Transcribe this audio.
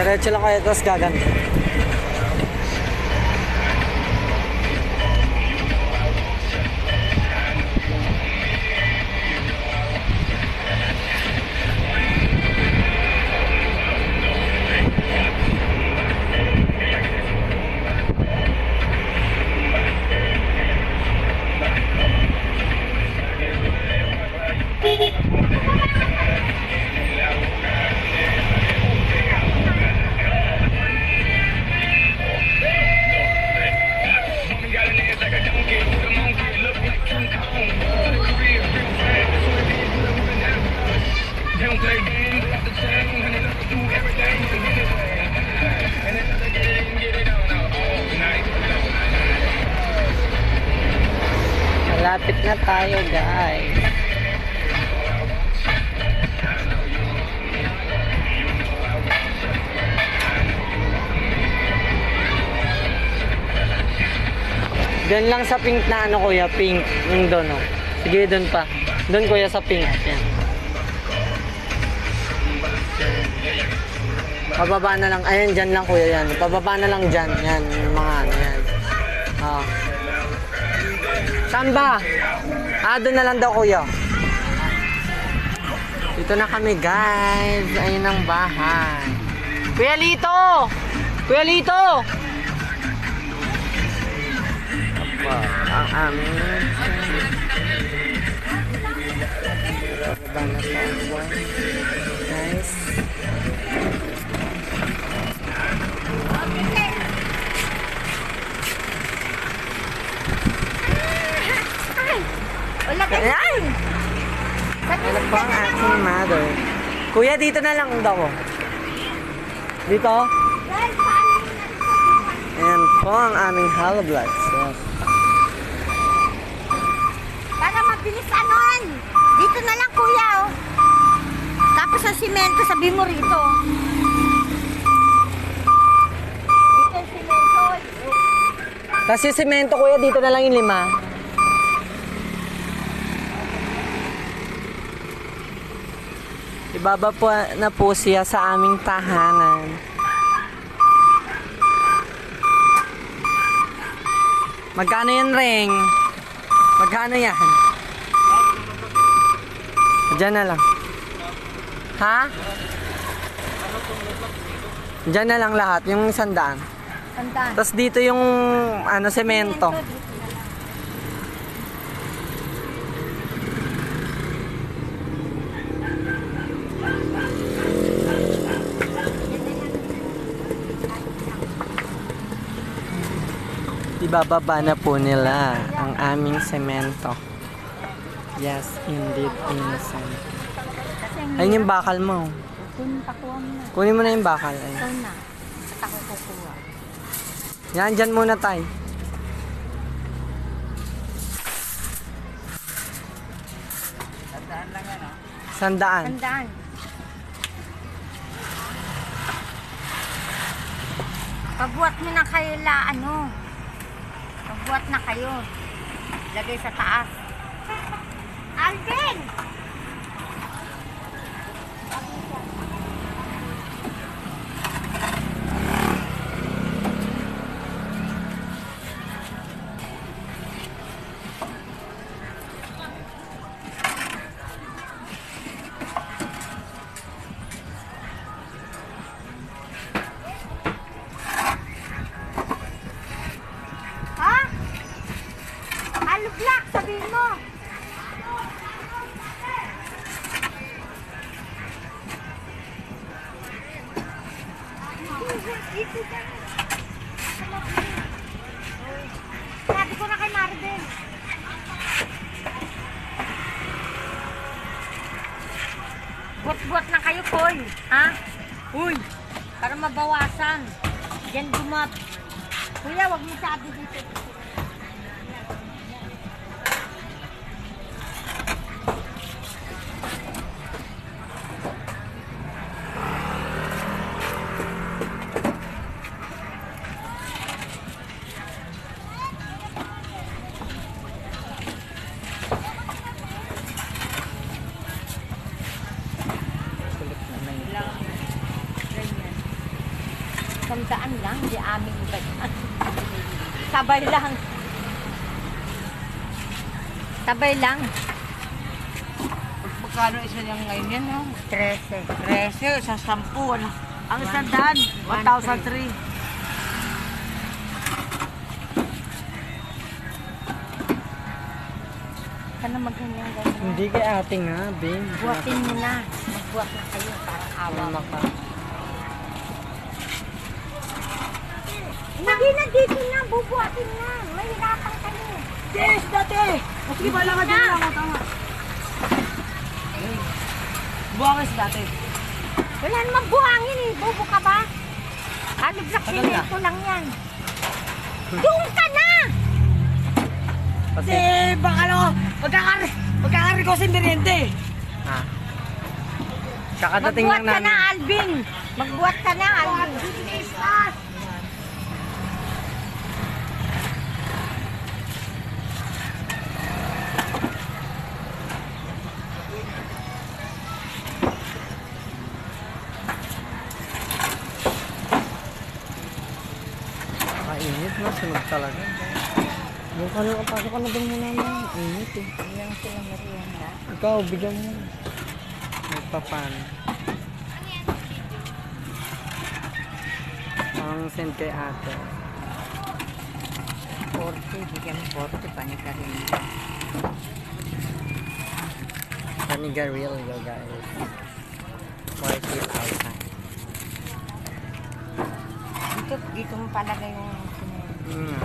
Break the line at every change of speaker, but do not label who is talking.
Diretso lang kayo, tapos gaganto. Malapit na tayo, guys. Diyan lang sa pink na ano, kuya, pink. Yung doon, oh. Sige, doon pa. Doon, kuya, sa pink. Yan. Pababa na lang. Ayan, dyan lang, kuya, yan. Pababa na lang dyan. Yan, yung mga ano, yan. Oh. Saan ba? Doon na lang daw, kuya. Dito na kami, guys. Ayun ang bahay. Kuya Lito! Kuya Lito! Ang aming baba na po, guys. Ayan! Ano po ang aking mother? Kuya, dito na lang daw. Dito? Ayan po ang aming hollow blocks. Yes.
Para mabilis anon. Dito na lang, kuya, oh. Tapos sa simento, sabi mo rito. Dito yung simento.
Tapos yung semento, kuya, dito na lang yung 5. Ibaba po na po siya sa aming tahanan. Magkano yan, Reng? Magkano yan? Diyan na lang. Ha? Diyan na lang lahat, yung 100.
Tandaan.
Tapos dito yung ano, semento. Ibababa na po nila ang aming semento. Yes, indeed, innocent. Ayun yung bakal mo.
Pakuha mo na.
Kunin mo na yung bakal. Ayun.
Ikaw na. At ako kukuha.
Yan, dyan muna tayo.
Tandaan lang yan, oh.
100.
Tandaan. Pagbuhat mo na kayo ano. Pagbuhat na kayo. Lagay sa taas. Alvin! Black, sabihin mo. Sabi ko na kay Maribel. Buat-buat na kayo, Koy. Ha? Uy, para mabawasan. Diyan gumat. Kuya, wag mo sabi dito. 500 lang, hindi amin iba yan. Sabay lang. Sabay lang.
Magkano isa niyang ngayon yan, no?
13.
13 sa 10. Ano? Ang isang daan, 1,003.
Ka na maganyang gano'n.
Hindi kay ate nga, babe.
Buhatin mo na. Magbuhat na kayo, parang awa.
Ano ka?
Hindi na dito na, bubuhatin na. Mahirapan kayo.
Yes, dati! Mas iba lang
Na.
ako, tama. Buwangis dati.
Wala namang buhangin eh. Bobo ka ba? Alibrak
Tagal na.
ito lang yan. Doon ka na!
Kasi,
Baka lang ako, magkakari ko si Meriente.
ha? Kakadating
Magbuhat
lang
ka na,
namin.
Alvin. Magbuhat ka na, Alvin.
Mainit na, sunog talaga. Yung kanina, pasok ka na doon muna na. Init eh.
Ilang sila merienda.
Ikaw, bigyan mo. Nagpapan. Ang send kay ate.
40, bigyan mo 40 pa ni Karina.
Panigarillo, guys. 40,000.
Dito mo palagay yung...
Hmm.